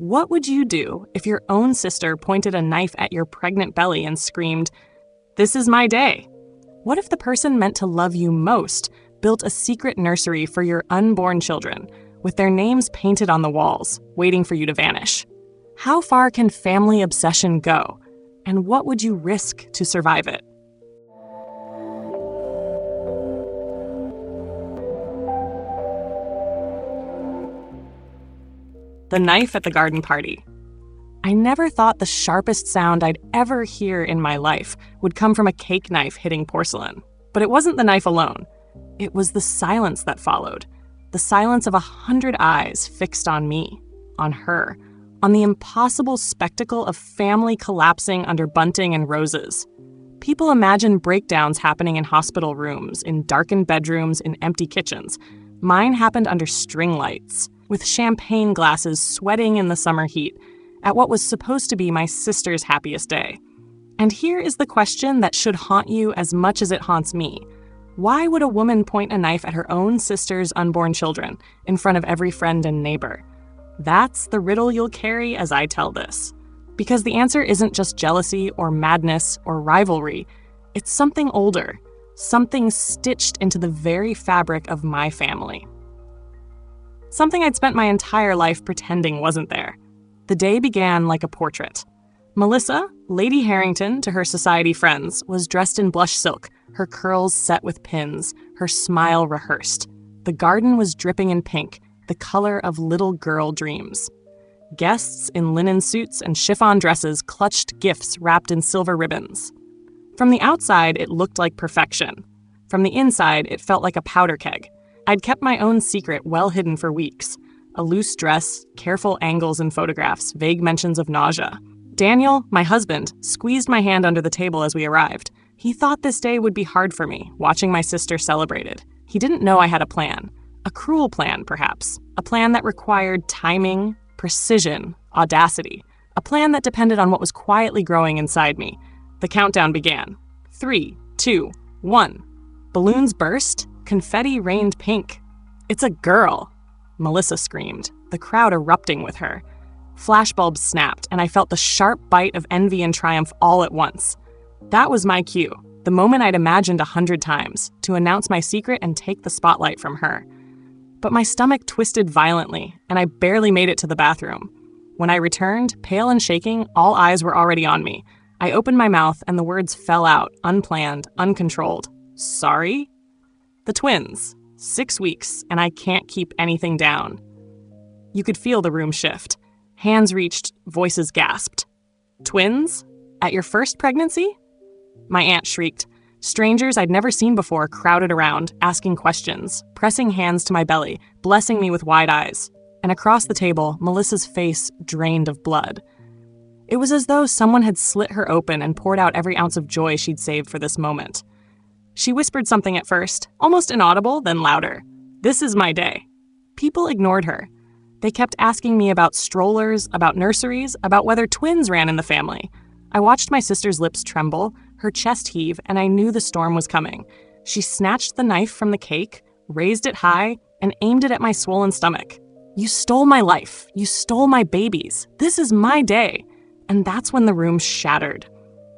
What would you do if your own sister pointed a knife at your pregnant belly and screamed, "This is my day"? What if the person meant to love you most built a secret nursery for your unborn children, with their names painted on the walls, waiting for you to vanish? How far can family obsession go? And what would you risk to survive it? The knife at the garden party. I never thought the sharpest sound I'd ever hear in my life would come from a cake knife hitting porcelain. But it wasn't the knife alone. It was the silence that followed. The silence of 100 eyes fixed on me, on her, on the impossible spectacle of family collapsing under bunting and roses. People imagine breakdowns happening in hospital rooms, in darkened bedrooms, in empty kitchens. Mine happened under string lights, with champagne glasses sweating in the summer heat, at what was supposed to be my sister's happiest day. And here is the question that should haunt you as much as it haunts me. Why would a woman point a knife at her own sister's unborn children in front of every friend and neighbor? That's the riddle you'll carry as I tell this. Because the answer isn't just jealousy or madness or rivalry. It's something older, something stitched into the very fabric of my family. Something I'd spent my entire life pretending wasn't there. The day began like a portrait. Melissa, Lady Harrington to her society friends, was dressed in blush silk, her curls set with pins, her smile rehearsed. The garden was dripping in pink, the color of little girl dreams. Guests in linen suits and chiffon dresses clutched gifts wrapped in silver ribbons. From the outside, it looked like perfection. From the inside, it felt like a powder keg. I'd kept my own secret well hidden for weeks. A loose dress, careful angles in photographs, vague mentions of nausea. Daniel, my husband, squeezed my hand under the table as we arrived. He thought this day would be hard for me, watching my sister celebrated. He didn't know I had a plan. A cruel plan, perhaps. A plan that required timing, precision, audacity. A plan that depended on what was quietly growing inside me. The countdown began. 3, 2, 1. Balloons burst. Confetti rained pink. "It's a girl!" Melissa screamed, the crowd erupting with her. Flashbulbs snapped, and I felt the sharp bite of envy and triumph all at once. That was my cue, the moment I'd imagined 100 times, to announce my secret and take the spotlight from her. But my stomach twisted violently, and I barely made it to the bathroom. When I returned, pale and shaking, all eyes were already on me. I opened my mouth, and the words fell out, unplanned, uncontrolled. "Sorry?" The twins. 6 weeks, and I can't keep anything down. You could feel the room shift. Hands reached, voices gasped. "Twins? At your first pregnancy?" My aunt shrieked. Strangers I'd never seen before crowded around, asking questions, pressing hands to my belly, blessing me with wide eyes. And across the table, Melissa's face drained of blood. It was as though someone had slit her open and poured out every ounce of joy she'd saved for this moment. She whispered something at first, almost inaudible, then louder. "This is my day." People ignored her. They kept asking me about strollers, about nurseries, about whether twins ran in the family. I watched my sister's lips tremble, her chest heave, and I knew the storm was coming. She snatched the knife from the cake, raised it high, and aimed it at my swollen stomach. "You stole my life. You stole my babies. This is my day." And that's when the room shattered.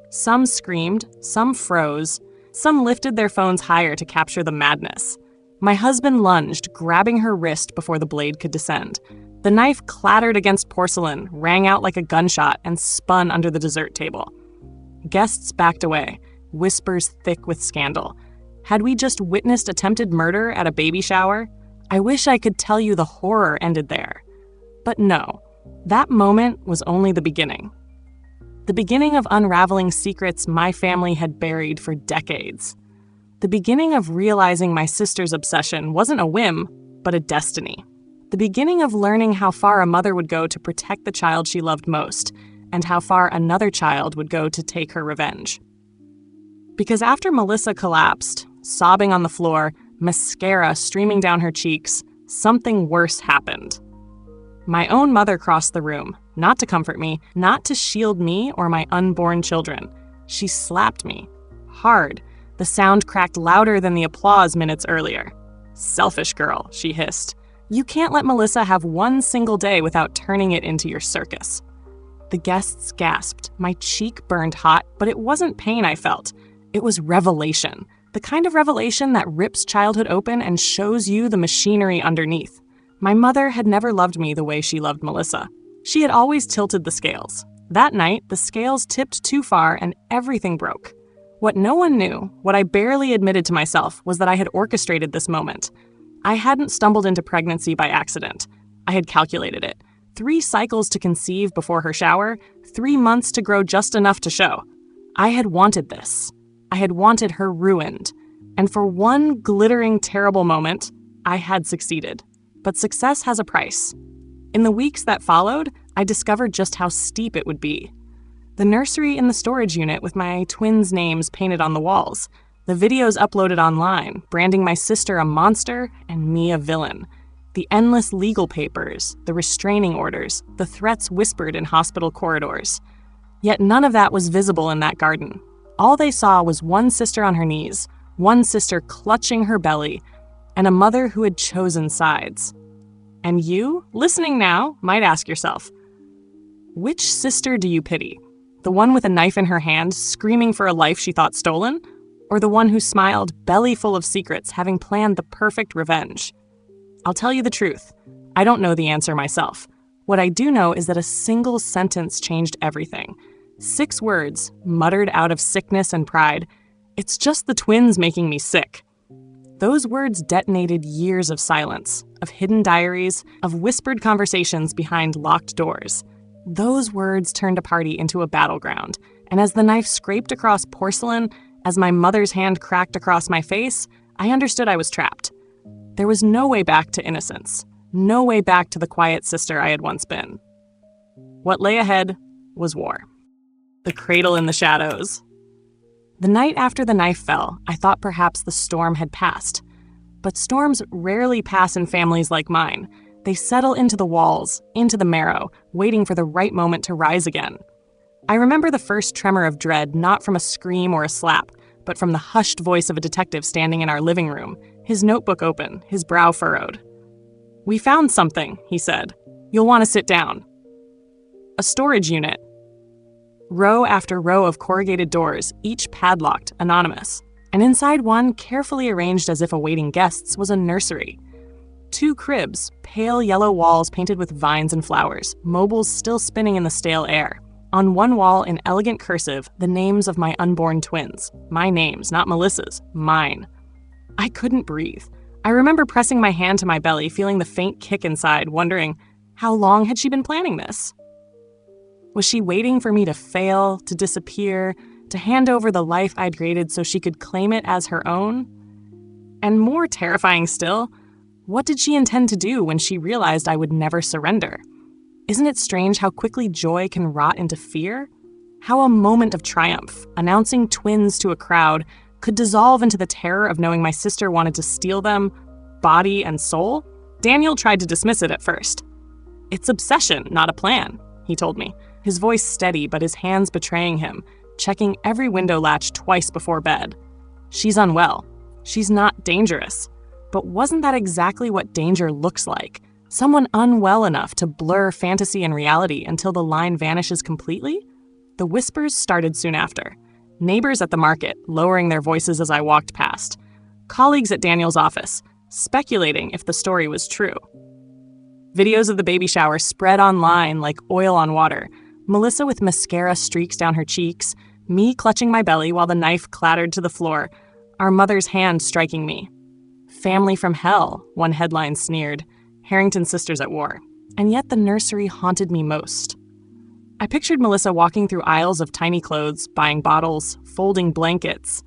Some screamed, some froze, some lifted their phones higher to capture the madness. My husband lunged, grabbing her wrist before the blade could descend. The knife clattered against porcelain, rang out like a gunshot, and spun under the dessert table. Guests backed away, whispers thick with scandal. Had we just witnessed attempted murder at a baby shower? I wish I could tell you the horror ended there. But no, that moment was only the beginning. The beginning of unraveling secrets my family had buried for decades. The beginning of realizing my sister's obsession wasn't a whim, but a destiny. The beginning of learning how far a mother would go to protect the child she loved most, and how far another child would go to take her revenge. Because after Melissa collapsed, sobbing on the floor, mascara streaming down her cheeks, something worse happened. My own mother crossed the room, not to comfort me, not to shield me or my unborn children. She slapped me. Hard. The sound cracked louder than the applause minutes earlier. "Selfish girl," she hissed. You can't let Melissa have one single day without turning it into your circus." The guests gasped. My cheek burned hot, but it wasn't pain I felt. It was revelation. The kind of revelation that rips childhood open and shows you the machinery underneath. My mother had never loved me the way she loved Melissa. She had always tilted the scales. That night, the scales tipped too far and everything broke. What no one knew, what I barely admitted to myself, was that I had orchestrated this moment. I hadn't stumbled into pregnancy by accident. I had calculated it. 3 cycles to conceive before her shower, 3 months to grow just enough to show. I had wanted this. I had wanted her ruined. And for one glittering, terrible moment, I had succeeded. But success has a price. In the weeks that followed, I discovered just how steep it would be. The nursery in the storage unit with my twins' names painted on the walls. The videos uploaded online, branding my sister a monster and me a villain. The endless legal papers, the restraining orders, the threats whispered in hospital corridors. Yet none of that was visible in that garden. All they saw was one sister on her knees, one sister clutching her belly, and a mother who had chosen sides. And you, listening now, might ask yourself, which sister do you pity? The one with a knife in her hand, screaming for a life she thought stolen? Or the one who smiled, belly full of secrets, having planned the perfect revenge? I'll tell you the truth. I don't know the answer myself. What I do know is that a single sentence changed everything. 6 words, muttered out of sickness and pride. "It's just the twins making me sick." Those words detonated years of silence, of hidden diaries, of whispered conversations behind locked doors. Those words turned a party into a battleground, and as the knife scraped across porcelain, as my mother's hand cracked across my face, I understood I was trapped. There was no way back to innocence, no way back to the quiet sister I had once been. What lay ahead was war. The cradle in the shadows. The night after the knife fell, I thought perhaps the storm had passed. But storms rarely pass in families like mine. They settle into the walls, into the marrow, waiting for the right moment to rise again. I remember the first tremor of dread not from a scream or a slap, but from the hushed voice of a detective standing in our living room, his notebook open, his brow furrowed. "We found something," he said. "You'll want to sit down." A storage unit. Row after row of corrugated doors, each padlocked, anonymous. And inside one, carefully arranged as if awaiting guests, was a nursery. 2 cribs, pale yellow walls painted with vines and flowers, mobiles still spinning in the stale air. On one wall, in elegant cursive, the names of my unborn twins. My names, not Melissa's, mine. I couldn't breathe. I remember pressing my hand to my belly, feeling the faint kick inside, wondering, how long had she been planning this? Was she waiting for me to fail, to disappear, to hand over the life I'd created so she could claim it as her own? And more terrifying still, what did she intend to do when she realized I would never surrender? Isn't it strange how quickly joy can rot into fear? How a moment of triumph, announcing twins to a crowd, could dissolve into the terror of knowing my sister wanted to steal them, body and soul? Daniel tried to dismiss it at first. "It's obsession, not a plan," he told me, his voice steady but his hands betraying him, checking every window latch twice before bed. "She's unwell. She's not dangerous." But wasn't that exactly what danger looks like? Someone unwell enough to blur fantasy and reality until the line vanishes completely? The whispers started soon after. Neighbors at the market, lowering their voices as I walked past. Colleagues at Daniel's office, speculating if the story was true. Videos of the baby shower spread online like oil on water. Melissa with mascara streaks down her cheeks, me clutching my belly while the knife clattered to the floor, our mother's hand striking me. "Family from hell," one headline sneered. Harrington sisters at war. And yet the nursery haunted me most. I pictured Melissa walking through aisles of tiny clothes, buying bottles, folding blankets,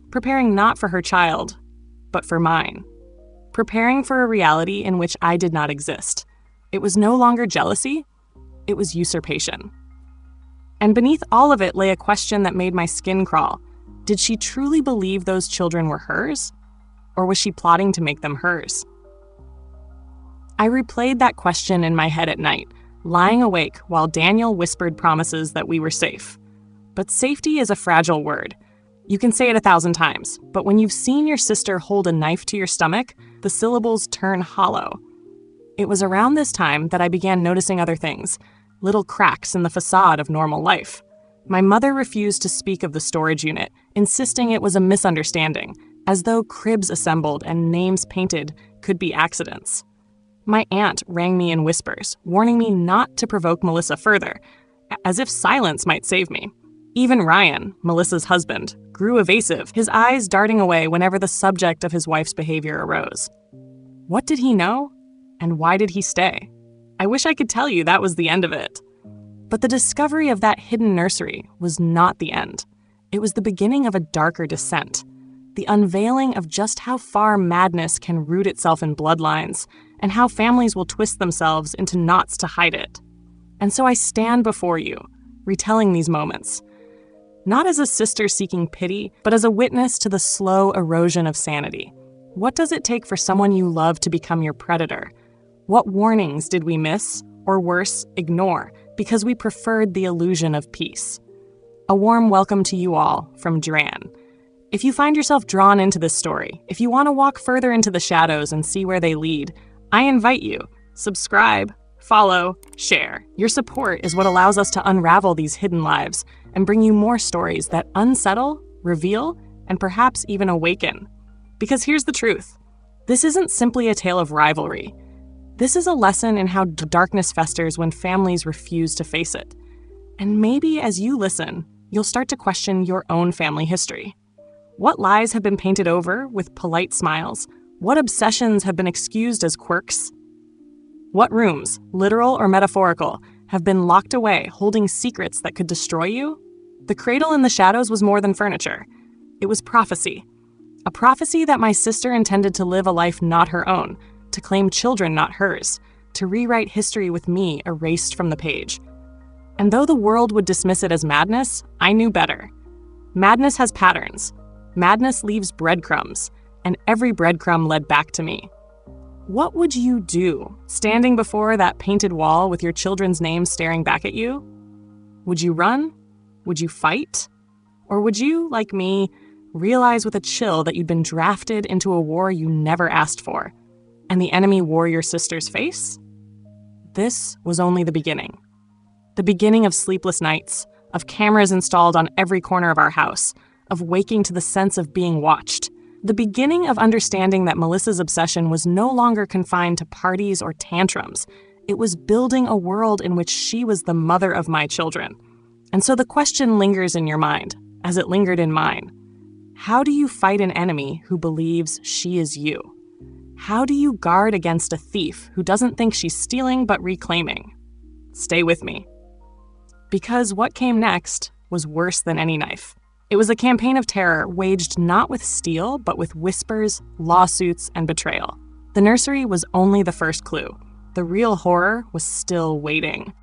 preparing not for her child, but for mine. Preparing for a reality in which I did not exist. It was no longer jealousy, it was usurpation. And beneath all of it lay a question that made my skin crawl. Did she truly believe those children were hers? Or was she plotting to make them hers? I replayed that question in my head at night, lying awake while Daniel whispered promises that we were safe. But safety is a fragile word. You can say it 1,000 times, but when you've seen your sister hold a knife to your stomach, the syllables turn hollow. It was around this time that I began noticing other things, little cracks in the facade of normal life. My mother refused to speak of the storage unit, insisting it was a misunderstanding, as though cribs assembled and names painted could be accidents. My aunt rang me in whispers, warning me not to provoke Melissa further, as if silence might save me. Even Ryan, Melissa's husband, grew evasive, his eyes darting away whenever the subject of his wife's behavior arose. What did he know? And why did he stay? I wish I could tell you that was the end of it. But the discovery of that hidden nursery was not the end. It was the beginning of a darker descent, the unveiling of just how far madness can root itself in bloodlines, and how families will twist themselves into knots to hide it. And so I stand before you, retelling these moments, not as a sister seeking pity, but as a witness to the slow erosion of sanity. What does it take for someone you love to become your predator? What warnings did we miss, or worse, ignore, because we preferred the illusion of peace? A warm welcome to you all from Dran. If you find yourself drawn into this story, if you want to walk further into the shadows and see where they lead, I invite you. Subscribe, follow, share. Your support is what allows us to unravel these hidden lives and bring you more stories that unsettle, reveal, and perhaps even awaken. Because here's the truth. This isn't simply a tale of rivalry. This is a lesson in how darkness festers when families refuse to face it. And maybe as you listen, you'll start to question your own family history. What lies have been painted over with polite smiles? What obsessions have been excused as quirks? What rooms, literal or metaphorical, have been locked away, holding secrets that could destroy you? The cradle in the shadows was more than furniture. It was prophecy. A prophecy that my sister intended to live a life not her own, to claim children not hers, to rewrite history with me erased from the page. And though the world would dismiss it as madness, I knew better. Madness has patterns. Madness leaves breadcrumbs, and every breadcrumb led back to me. What would you do, standing before that painted wall with your children's names staring back at you? Would you run? Would you fight? Or would you, like me, realize with a chill that you'd been drafted into a war you never asked for, and the enemy wore your sister's face? This was only the beginning. The beginning of sleepless nights, of cameras installed on every corner of our house, of waking to the sense of being watched. The beginning of understanding that Melissa's obsession was no longer confined to parties or tantrums. It was building a world in which she was the mother of my children. And so the question lingers in your mind, as it lingered in mine. How do you fight an enemy who believes she is you? How do you guard against a thief who doesn't think she's stealing but reclaiming? Stay with me. Because what came next was worse than any knife. It was a campaign of terror waged not with steel, but with whispers, lawsuits, and betrayal. The nursery was only the first clue. The real horror was still waiting.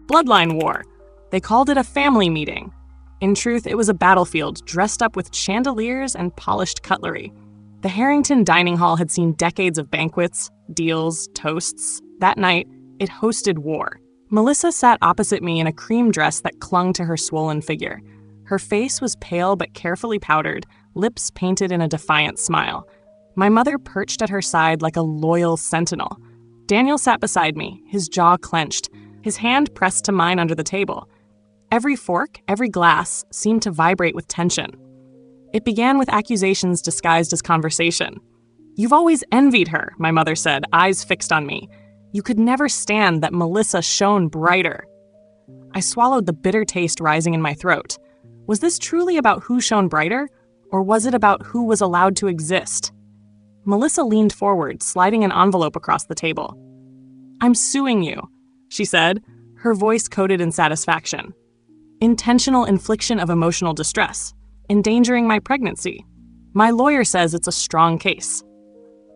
Bloodline War. They called it a family meeting. In truth, it was a battlefield dressed up with chandeliers and polished cutlery. The Harrington dining hall had seen decades of banquets, deals, toasts. That night, it hosted war. Melissa sat opposite me in a cream dress that clung to her swollen figure. Her face was pale but carefully powdered, lips painted in a defiant smile. My mother perched at her side like a loyal sentinel. Daniel sat beside me, his jaw clenched, his hand pressed to mine under the table. Every fork, every glass, seemed to vibrate with tension. It began with accusations disguised as conversation. "You've always envied her," my mother said, eyes fixed on me. "You could never stand that Melissa shone brighter." I swallowed the bitter taste rising in my throat. Was this truly about who shone brighter, or was it about who was allowed to exist? Melissa leaned forward, sliding an envelope across the table. "I'm suing you," she said, her voice coated in satisfaction. "Intentional infliction of emotional distress, endangering my pregnancy. My lawyer says it's a strong case."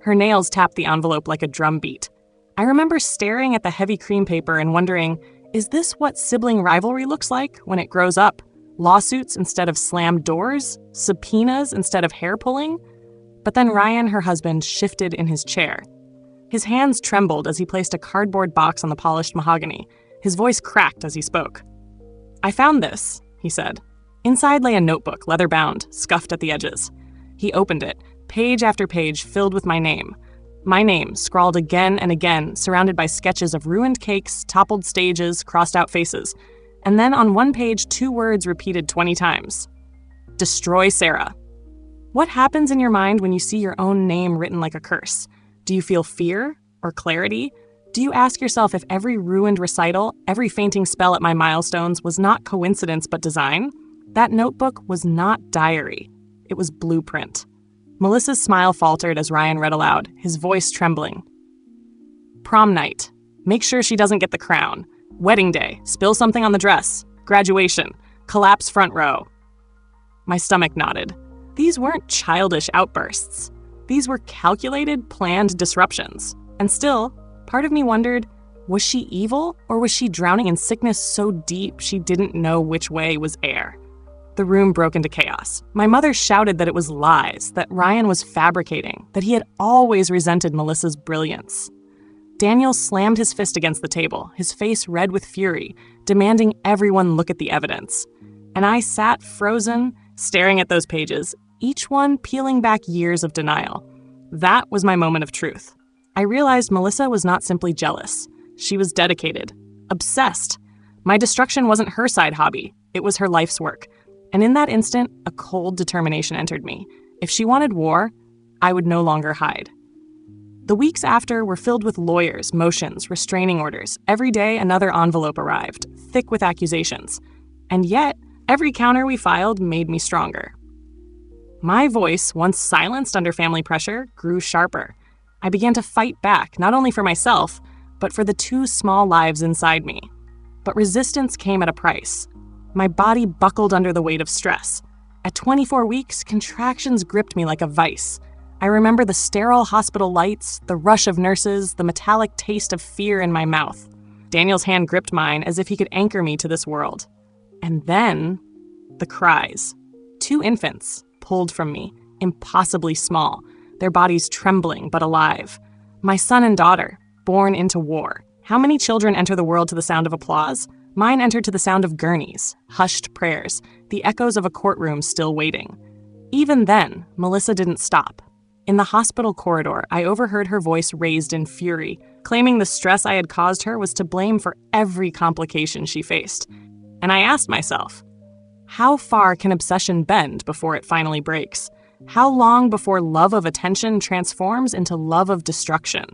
Her nails tapped the envelope like a drum beat. I remember staring at the heavy cream paper and wondering, is this what sibling rivalry looks like when it grows up? Lawsuits instead of slammed doors? Subpoenas instead of hair pulling? But then Ryan, her husband, shifted in his chair. His hands trembled as he placed a cardboard box on the polished mahogany. His voice cracked as he spoke. "I found this," he said. Inside lay a notebook, leather-bound, scuffed at the edges. He opened it, page after page filled with my name. My name, scrawled again and again, surrounded by sketches of ruined cakes, toppled stages, crossed-out faces. And then on one page, 2 words repeated 20 times. Destroy Sarah. What happens in your mind when you see your own name written like a curse? Do you feel fear or clarity? Do you ask yourself if every ruined recital, every fainting spell at my milestones was not coincidence but design? That notebook was not diary. It was blueprint. Melissa's smile faltered as Ryan read aloud, his voice trembling. Prom night. Make sure she doesn't get the crown. Wedding day. Spill something on the dress. Graduation. Collapse front row. My stomach nodded. These weren't childish outbursts. These were calculated, planned disruptions. And still, part of me wondered, was she evil, or was she drowning in sickness so deep she didn't know which way was air? The room broke into chaos. My mother shouted that it was lies, that Ryan was fabricating, that he had always resented Melissa's brilliance. Daniel slammed his fist against the table, his face red with fury, demanding everyone look at the evidence. And I sat frozen, staring at those pages, each one peeling back years of denial. That was my moment of truth. I realized Melissa was not simply jealous. She was dedicated, obsessed. My destruction wasn't her side hobby. It was her life's work. And in that instant, a cold determination entered me. If she wanted war, I would no longer hide. The weeks after were filled with lawyers, motions, restraining orders. Every day, another envelope arrived, thick with accusations. And yet, every counter we filed made me stronger. My voice, once silenced under family pressure, grew sharper. I began to fight back, not only for myself, but for the 2 small lives inside me. But resistance came at a price. My body buckled under the weight of stress. At 24 weeks, contractions gripped me like a vice. I remember the sterile hospital lights, the rush of nurses, the metallic taste of fear in my mouth. Daniel's hand gripped mine as if he could anchor me to this world. And then, the cries. 2 infants, pulled from me, impossibly small, their bodies trembling but alive. My son and daughter, born into war. How many children enter the world to the sound of applause? Mine entered to the sound of gurneys, hushed prayers, the echoes of a courtroom still waiting. Even then, Melissa didn't stop. In the hospital corridor, I overheard her voice raised in fury, claiming the stress I had caused her was to blame for every complication she faced. And I asked myself, how far can obsession bend before it finally breaks? How long before love of attention transforms into love of destruction?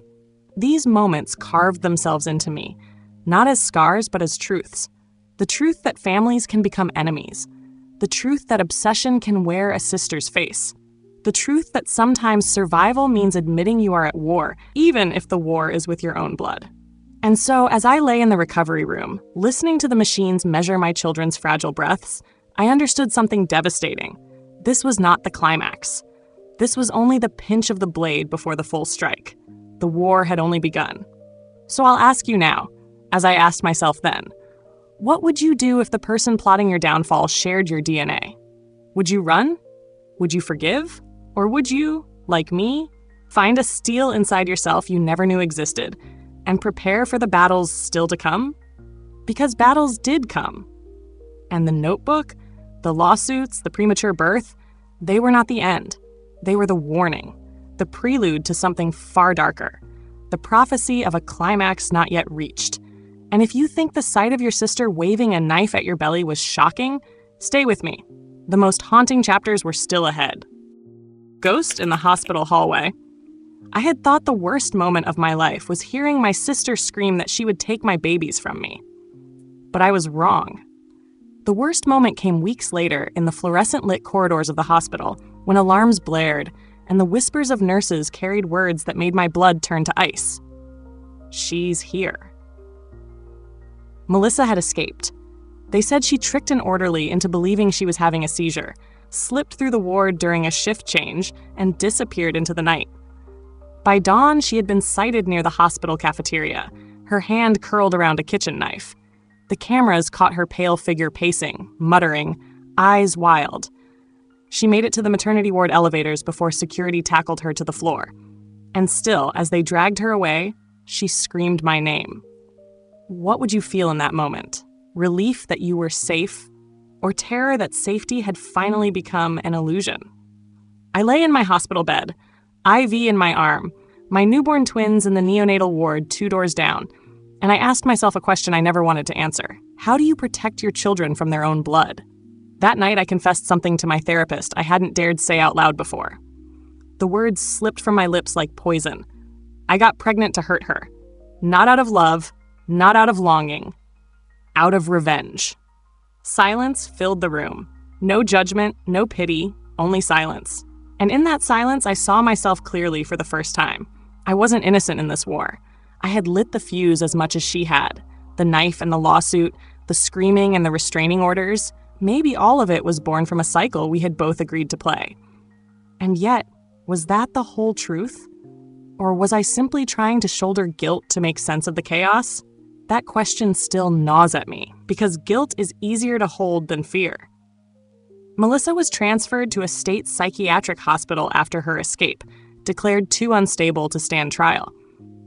These moments carved themselves into me, not as scars, but as truths. The truth that families can become enemies. The truth that obsession can wear a sister's face. The truth that sometimes survival means admitting you are at war, even if the war is with your own blood. And so, as I lay in the recovery room, listening to the machines measure my children's fragile breaths, I understood something devastating. This was not the climax. This was only the pinch of the blade before the full strike. The war had only begun. So I'll ask you now, as I asked myself then, what would you do if the person plotting your downfall shared your DNA? Would you run? Would you forgive? Or would you, like me, find a steel inside yourself you never knew existed and prepare for the battles still to come? Because battles did come. And the notebook, the lawsuits, the premature birth, they were not the end. They were the warning, the prelude to something far darker, the prophecy of a climax not yet reached. And if you think the sight of your sister waving a knife at your belly was shocking, stay with me. The most haunting chapters were still ahead. Ghost in the hospital hallway. I had thought the worst moment of my life was hearing my sister scream that she would take my babies from me. But I was wrong. The worst moment came weeks later in the fluorescent-lit corridors of the hospital when alarms blared and the whispers of nurses carried words that made my blood turn to ice. She's here. Melissa had escaped. They said she tricked an orderly into believing she was having a seizure, slipped through the ward during a shift change, and disappeared into the night. By dawn, she had been sighted near the hospital cafeteria, her hand curled around a kitchen knife. The cameras caught her pale figure pacing, muttering, eyes wild. She made it to the maternity ward elevators before security tackled her to the floor. And still, as they dragged her away, she screamed my name. What would you feel in that moment? Relief that you were safe, or terror that safety had finally become an illusion? I lay in my hospital bed, IV in my arm, My newborn twins in the neonatal ward 2 doors down, and I asked myself a question I never wanted to answer. How do you protect your children from their own blood? That night, I confessed something to my therapist I hadn't dared say out loud before. The words slipped from my lips like poison. I got pregnant to hurt her. Not out of love, not out of longing, out of revenge. Silence filled the room. No judgment, no pity, only silence. And in that silence, I saw myself clearly for the first time. I wasn't innocent in this war. I had lit the fuse as much as she had. The knife and the lawsuit, the screaming and the restraining orders, maybe all of it was born from a cycle we had both agreed to play. And yet, was that the whole truth? Or was I simply trying to shoulder guilt to make sense of the chaos? That question still gnaws at me, because guilt is easier to hold than fear. Melissa was transferred to a state psychiatric hospital after her escape, declared too unstable to stand trial.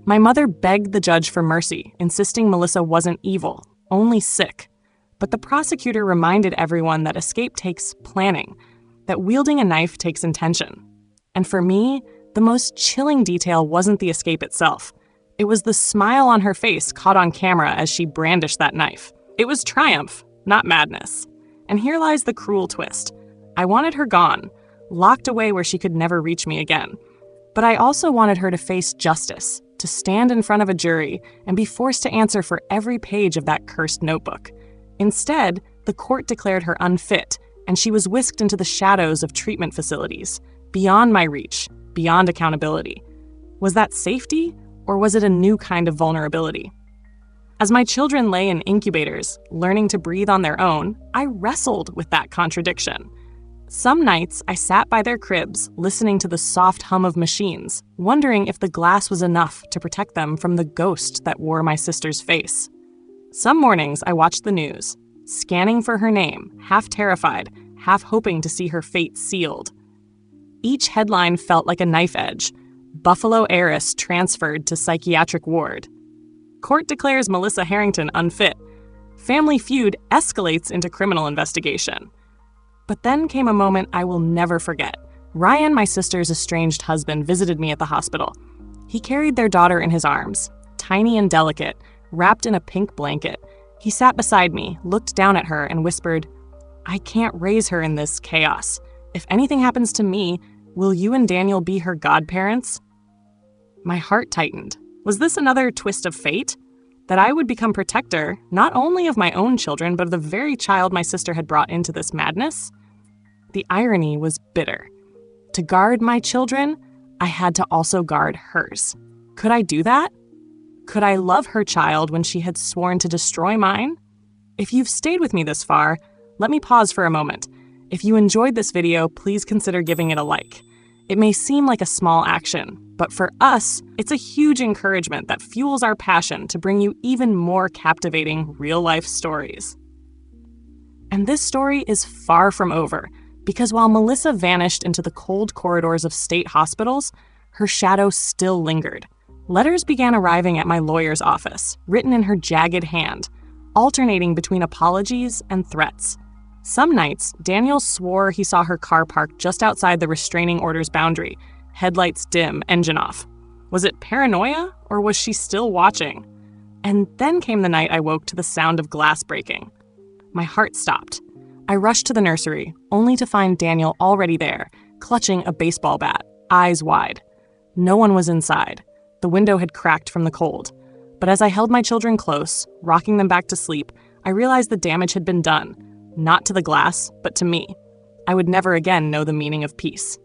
My mother begged the judge for mercy, insisting Melissa wasn't evil, only sick. But the prosecutor reminded everyone that escape takes planning, that wielding a knife takes intention. And for me, the most chilling detail wasn't the escape itself. It was the smile on her face caught on camera as she brandished that knife. It was triumph, not madness. And here lies the cruel twist. I wanted her gone, locked away where she could never reach me again. But I also wanted her to face justice, to stand in front of a jury and be forced to answer for every page of that cursed notebook. Instead, the court declared her unfit, and she was whisked into the shadows of treatment facilities, beyond my reach, beyond accountability. Was that safety, or was it a new kind of vulnerability? As my children lay in incubators, learning to breathe on their own, I wrestled with that contradiction. Some nights, I sat by their cribs, listening to the soft hum of machines, wondering if the glass was enough to protect them from the ghost that wore my sister's face. Some mornings, I watched the news, scanning for her name, half terrified, half hoping to see her fate sealed. Each headline felt like a knife edge. Buffalo heiress transferred to psychiatric ward. Court declares Melissa Harrington unfit. Family feud escalates into criminal investigation. But then came a moment I will never forget. Ryan, my sister's estranged husband, visited me at the hospital. He carried their daughter in his arms, tiny and delicate, wrapped in a pink blanket. He sat beside me, looked down at her, and whispered, "I can't raise her in this chaos. If anything happens to me, will you and Daniel be her godparents?" My heart tightened. Was this another twist of fate? That I would become protector, not only of my own children, but of the very child my sister had brought into this madness? The irony was bitter. To guard my children, I had to also guard hers. Could I do that? Could I love her child when she had sworn to destroy mine? If you've stayed with me this far, let me pause for a moment. If you enjoyed this video, please consider giving it a like. It may seem like a small action, but for us, it's a huge encouragement that fuels our passion to bring you even more captivating real-life stories. And this story is far from over, because while Melissa vanished into the cold corridors of state hospitals, her shadow still lingered. Letters began arriving at my lawyer's office, written in her jagged hand, alternating between apologies and threats. Some nights, Daniel swore he saw her car parked just outside the restraining order's boundary, headlights dim, engine off. Was it paranoia, or was she still watching? And then came the night I woke to the sound of glass breaking. My heart stopped. I rushed to the nursery, only to find Daniel already there, clutching a baseball bat, eyes wide. No one was inside. The window had cracked from the cold. But as I held my children close, rocking them back to sleep, I realized the damage had been done. Not to the glass, but to me. I would never again know the meaning of peace.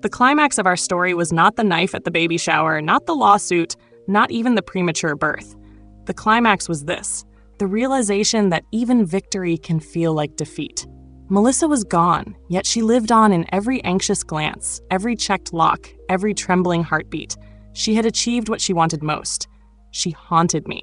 The climax of our story was not the knife at the baby shower, not the lawsuit, not even the premature birth. The climax was this, the realization that even victory can feel like defeat. Melissa was gone, yet she lived on in every anxious glance, every checked lock, every trembling heartbeat. She had achieved what she wanted most. She haunted me.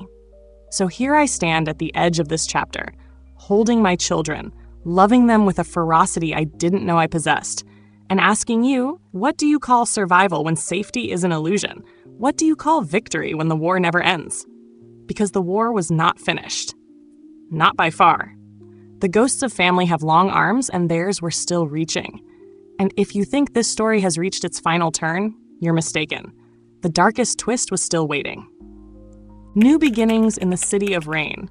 So here I stand at the edge of this chapter, holding my children, loving them with a ferocity I didn't know I possessed, and asking you, what do you call survival when safety is an illusion? What do you call victory when the war never ends? Because the war was not finished. Not by far. The ghosts of family have long arms, and theirs were still reaching. And if you think this story has reached its final turn, you're mistaken. The darkest twist was still waiting. New beginnings in the city of rain.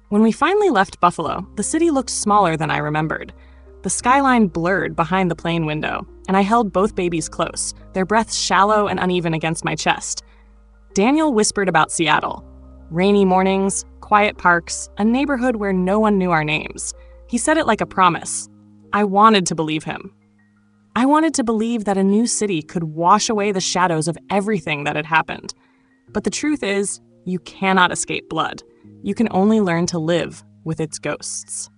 When we finally left Buffalo, the city looked smaller than I remembered. The skyline blurred behind the plane window, and I held both babies close, their breaths shallow and uneven against my chest. Daniel whispered about Seattle. Rainy mornings, quiet parks, a neighborhood where no one knew our names. He said it like a promise. I wanted to believe him. I wanted to believe that a new city could wash away the shadows of everything that had happened. But the truth is, you cannot escape blood. You can only learn to live with its ghosts.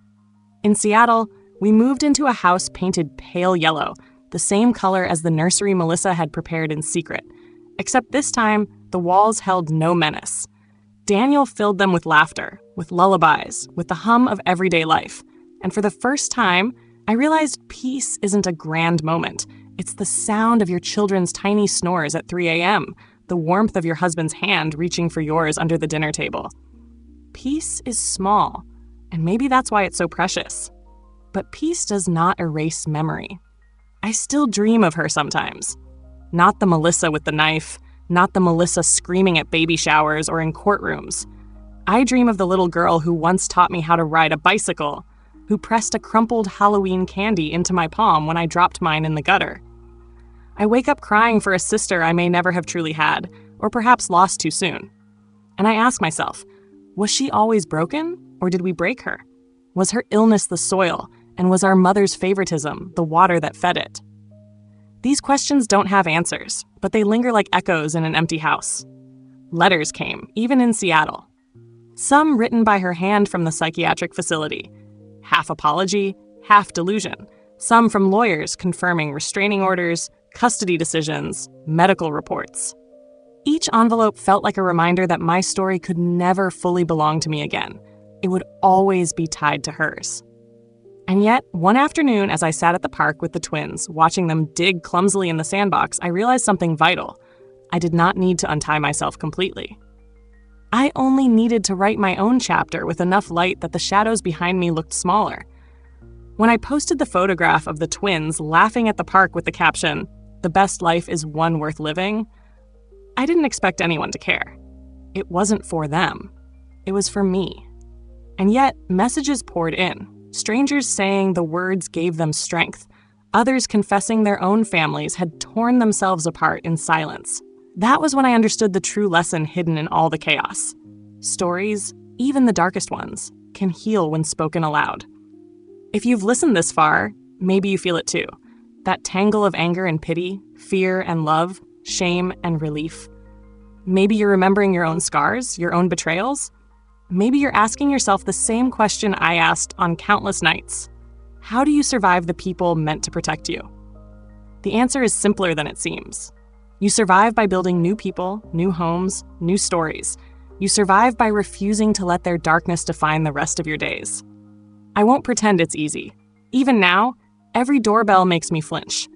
In Seattle, we moved into a house painted pale yellow, the same color as the nursery Melissa had prepared in secret. Except this time, the walls held no menace. Daniel filled them with laughter, with lullabies, with the hum of everyday life. And for the first time, I realized peace isn't a grand moment. It's the sound of your children's tiny snores at 3 a.m., the warmth of your husband's hand reaching for yours under the dinner table. Peace is small, and maybe that's why it's so precious. But peace does not erase memory. I still dream of her sometimes. Not the Melissa with the knife, not the Melissa screaming at baby showers or in courtrooms. I dream of the little girl who once taught me how to ride a bicycle, who pressed a crumpled Halloween candy into my palm when I dropped mine in the gutter. I wake up crying for a sister I may never have truly had, or perhaps lost too soon. And I ask myself, was she always broken, or did we break her? Was her illness the soil, and was our mother's favoritism the water that fed it? These questions don't have answers, but they linger like echoes in an empty house. Letters came, even in Seattle. Some written by her hand from the psychiatric facility. Half apology, half delusion. Some from lawyers confirming restraining orders, custody decisions, medical reports. Each envelope felt like a reminder that my story could never fully belong to me again. It would always be tied to hers. And yet, one afternoon as I sat at the park with the twins, watching them dig clumsily in the sandbox, I realized something vital. I did not need to untie myself completely. I only needed to write my own chapter with enough light that the shadows behind me looked smaller. When I posted the photograph of the twins laughing at the park with the caption, "The best life is one worth living," I didn't expect anyone to care. It wasn't for them. It was for me. And yet, messages poured in. Strangers saying the words gave them strength. Others confessing their own families had torn themselves apart in silence. That was when I understood the true lesson hidden in all the chaos. Stories, even the darkest ones, can heal when spoken aloud. If you've listened this far, maybe you feel it too. That tangle of anger and pity, fear and love, shame and relief. Maybe you're remembering your own scars, your own betrayals. Maybe you're asking yourself the same question I asked on countless nights. How do you survive the people meant to protect you? The answer is simpler than it seems. You survive by building new people, new homes, new stories. You survive by refusing to let their darkness define the rest of your days. I won't pretend it's easy. Even now, every doorbell makes me flinch.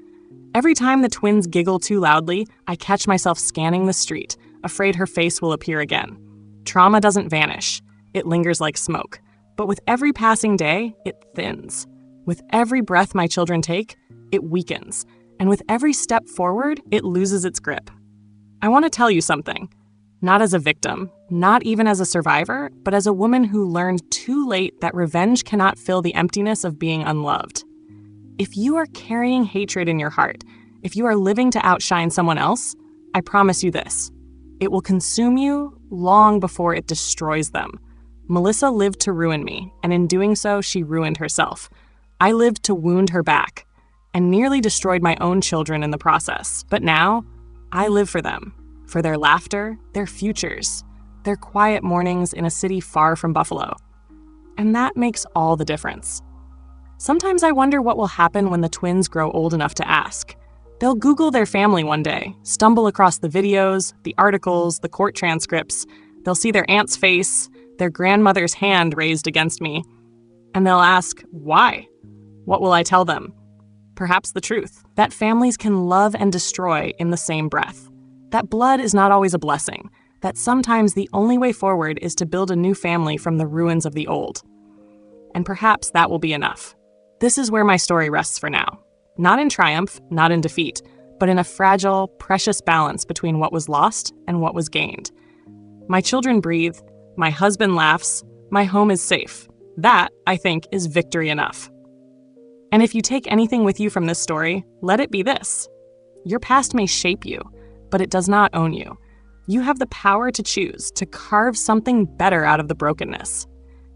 Every time the twins giggle too loudly, I catch myself scanning the street, afraid her face will appear again. Trauma doesn't vanish. It lingers like smoke. But with every passing day, it thins. With every breath my children take, it weakens. And with every step forward, it loses its grip. I want to tell you something. Not as a victim, not even as a survivor, but as a woman who learned too late that revenge cannot fill the emptiness of being unloved. If you are carrying hatred in your heart, if you are living to outshine someone else, I promise you this. It will consume you long before it destroys them. Melissa lived to ruin me, and in doing so, she ruined herself. I lived to wound her back, and nearly destroyed my own children in the process. But now, I live for them, for their laughter, their futures, their quiet mornings in a city far from Buffalo. And that makes all the difference. Sometimes I wonder what will happen when the twins grow old enough to ask. They'll Google their family one day, stumble across the videos, the articles, the court transcripts. They'll see their aunt's face, their grandmother's hand raised against me, and they'll ask, why? What will I tell them? Perhaps the truth, that families can love and destroy in the same breath. That blood is not always a blessing, that sometimes the only way forward is to build a new family from the ruins of the old. And perhaps that will be enough. This is where my story rests for now. Not in triumph, not in defeat, but in a fragile, precious balance between what was lost and what was gained. My children breathe, my husband laughs, my home is safe. That, I think, is victory enough. And if you take anything with you from this story, let it be this. Your past may shape you, but it does not own you. You have the power to choose to carve something better out of the brokenness.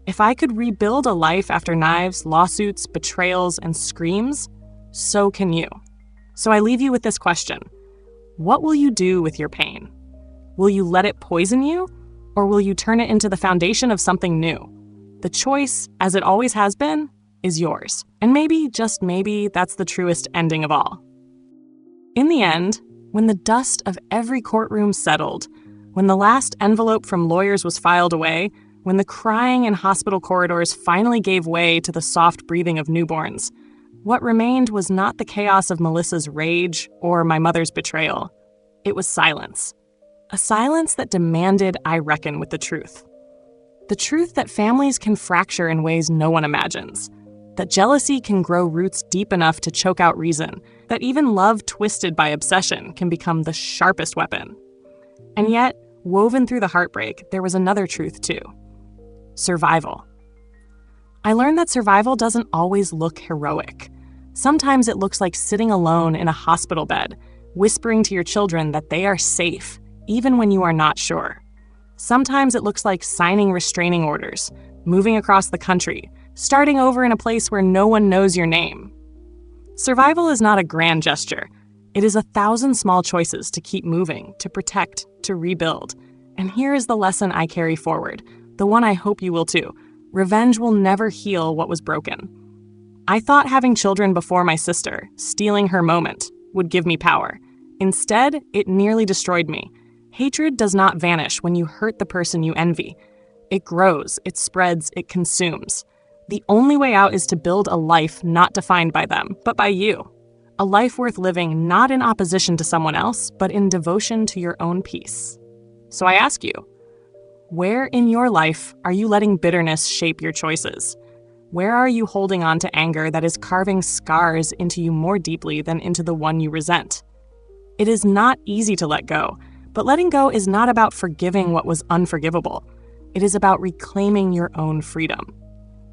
If I could rebuild a life after knives, lawsuits, betrayals, and screams, so can you. So I leave you with this question. What will you do with your pain? Will you let it poison you, or will you turn it into the foundation of something new? The choice, as it always has been, is yours. And maybe, just maybe, that's the truest ending of all. In the end, when the dust of every courtroom settled, when the last envelope from lawyers was filed away, when the crying in hospital corridors finally gave way to the soft breathing of newborns, what remained was not the chaos of Melissa's rage or my mother's betrayal. It was silence. A silence that demanded I reckon with the truth. The truth that families can fracture in ways no one imagines. That jealousy can grow roots deep enough to choke out reason. That even love twisted by obsession can become the sharpest weapon. And yet, woven through the heartbreak, there was another truth too. Survival. I learned that survival doesn't always look heroic. Sometimes it looks like sitting alone in a hospital bed, whispering to your children that they are safe, even when you are not sure. Sometimes it looks like signing restraining orders, moving across the country, starting over in a place where no one knows your name. Survival is not a grand gesture. It is 1,000 small choices to keep moving, to protect, to rebuild. And here is the lesson I carry forward, the one I hope you will too. Revenge will never heal what was broken. I thought having children before my sister, stealing her moment, would give me power. Instead, it nearly destroyed me. Hatred does not vanish when you hurt the person you envy. It grows, it spreads, it consumes. The only way out is to build a life not defined by them, but by you. A life worth living not in opposition to someone else, but in devotion to your own peace. So I ask you, where in your life are you letting bitterness shape your choices? Where are you holding on to anger that is carving scars into you more deeply than into the one you resent? It is not easy to let go, but letting go is not about forgiving what was unforgivable. It is about reclaiming your own freedom.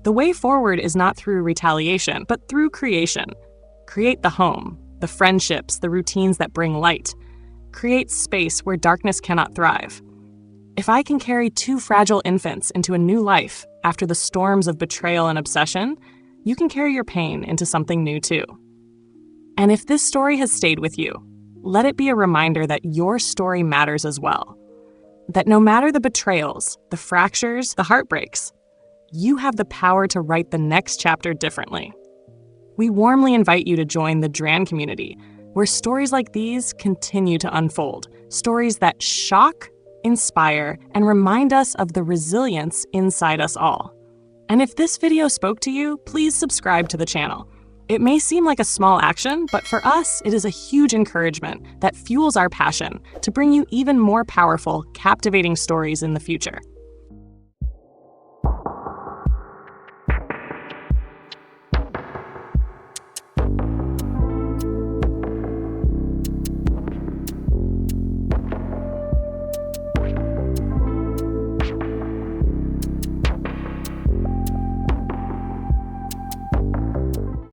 The way forward is not through retaliation, but through creation. Create the home, the friendships, the routines that bring light. Create space where darkness cannot thrive. If I can carry 2 fragile infants into a new life after the storms of betrayal and obsession, you can carry your pain into something new too. And if this story has stayed with you, let it be a reminder that your story matters as well. That no matter the betrayals, the fractures, the heartbreaks, you have the power to write the next chapter differently. We warmly invite you to join the Dran community, where stories like these continue to unfold. Stories that shock, inspire, and remind us of the resilience inside us all. And if this video spoke to you, please subscribe to the channel. It may seem like a small action, but for us, it is a huge encouragement that fuels our passion to bring you even more powerful, captivating stories in the future.